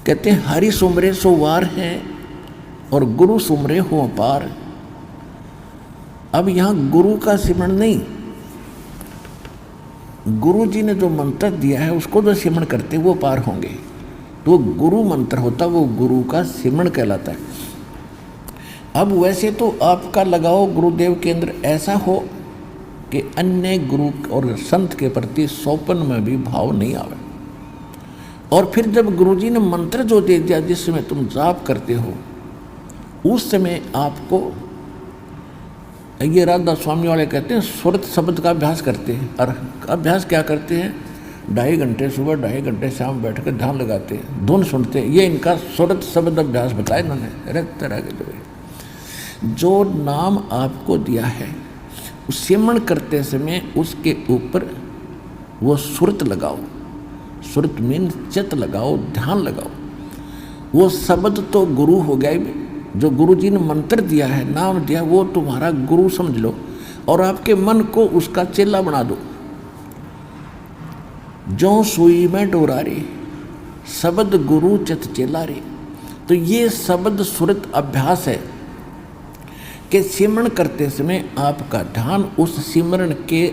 कहते हैं हरि सुमरे सो वार है और गुरु सुमरे हो अपार। अब यहाँ गुरु का सिमरण नहीं, गुरु जी ने जो मंत्र दिया है उसको जो सिमरण करते वो पार होंगे। तो गुरु मंत्र होता वो गुरु का सिमरण कहलाता है। अब वैसे तो आपका लगाओ गुरुदेव के अंदर ऐसा हो कि अन्य गुरु और संत के प्रति सौपन में भी भाव नहीं आवे। और फिर जब गुरुजी ने मंत्र जो दे दिया जिस समय तुम जाप करते हो उस समय आपको, ये राधा स्वामी वाले कहते हैं सुरत शब्द का अभ्यास करते हैं। और अभ्यास क्या करते हैं, 2.5 घंटे सुबह 2.5 घंटे शाम बैठ कर ध्यान लगाते हैं, धुन सुनते हैं। ये इनका सुरत शब्द अभ्यास बताया इन्होंने। रख तरह के जो नाम आपको दिया है सिमरण करते समय उसके ऊपर वो सुरत लगाओ। सुरत मीन चित लगाओ, ध्यान लगाओ। वो शब्द तो गुरु हो गए, जो गुरु जी ने मंत्र दिया है, नाम दिया, वो तुम्हारा गुरु समझ लो और आपके मन को उसका चेला बना दो। जो सुई में डोरा रे शब्द गुरु चित चेला रे। तो ये शब्द सुरत अभ्यास है कि सिमरण करते समय आपका ध्यान उस सिमरण के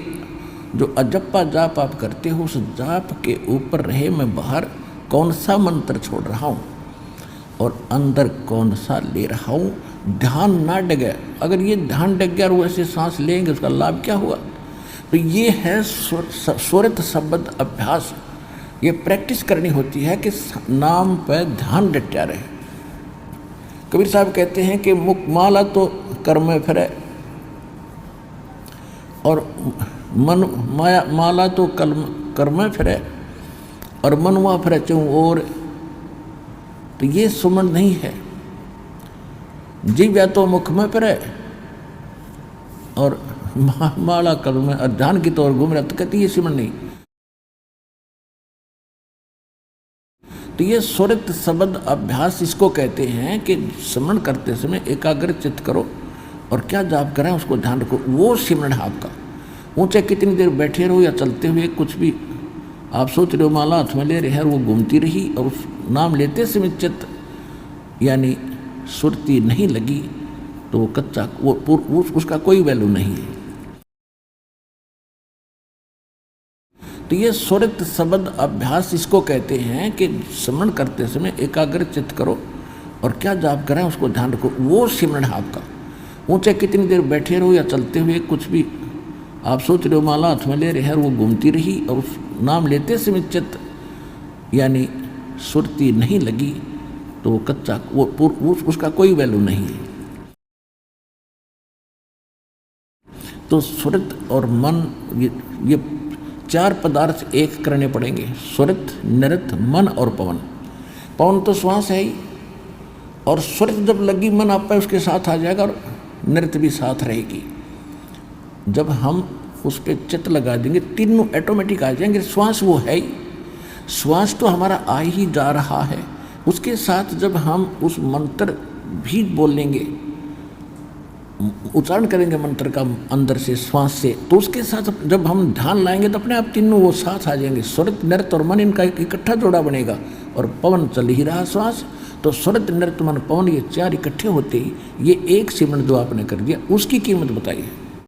जो अजप्पा जाप आप करते हो उस जाप के ऊपर रहे। मैं बाहर कौन सा मंत्र छोड़ रहा हूँ और अंदर कौन सा ले रहा हूँ, ध्यान ना डगे। अगर ये ध्यान डग गया और वैसे सांस लेंगे उसका लाभ क्या हुआ। तो ये है सुरत शब्द अभ्यास। ये प्रैक्टिस करनी होती है कि नाम पर ध्यान डटा रहे। कबीर साहब कहते हैं कि मुख माला तो कर्म फिरे और मन माया माला तो कर्म फिरे और मनवा फिरे चूँ और। तो ये सुमन नहीं है। जीव या तो मुख में फिरे और माला कल में और ध्यान की तौर घूम रहा, तो कहती ये सिमरन नहीं। तो ये सुरत शब्द अभ्यास इसको कहते हैं कि सिमरन करते समय एकाग्र चित्त करो और क्या जाप करें उसको ध्यान रखो, वो सिमरन है आपका। ऊंचे कितनी देर बैठे रहो या चलते हुए कुछ भी आप सोच रहे हो माला हाथ में ले रहे हैं और वो घूमती रही और उस नाम लेते समय चित्त यानी सुरती नहीं लगी तो वो कच्चा वो उसका कोई वैल्यू नहीं है। तो ये सुरत शब्द अभ्यास इसको कहते हैं कि सिमरन करते समय एकाग्र चित्त करो और क्या जाप करें उसको ध्यान रखो, वो सिमरन है आपका। ऊंचे कितनी देर बैठे रहो या चलते हुए कुछ भी आप सोच रहे हो माला हाथ में ले रहे हैं और वो घूमती रही और उस नाम लेते समय चित्त यानी सुरती नहीं लगी तो वो कच्चा वो उसका कोई वैल्यू नहीं है। तो सुरत और मन ये 4 पदार्थ एक करने पड़ेंगे, सुरत, नृत, मन और पवन। पवन तो श्वास है ही और सुरत जब लगी मन आप पे उसके साथ आ जाएगा और नृत भी साथ रहेगी। जब हम उस पर चित्त लगा देंगे तीनों ऑटोमेटिक आ जाएंगे। श्वास वो है ही, श्वास तो हमारा आ ही जा रहा है, उसके साथ जब हम उस मंत्र भी बोलेंगे, उच्चारण करेंगे मंत्र का अंदर से श्वास से, तो उसके साथ जब हम ध्यान लाएंगे तो अपने आप तीनों वो साथ आ जाएंगे। सुरत, नृत और मन इनका एक इकट्ठा जोड़ा बनेगा और पवन चल ही रहा श्वास। तो सुरत, नृत, मन, पवन ये 4 इकट्ठे होते ही ये एक सिमरन जो आपने कर दिया उसकी कीमत बताइए।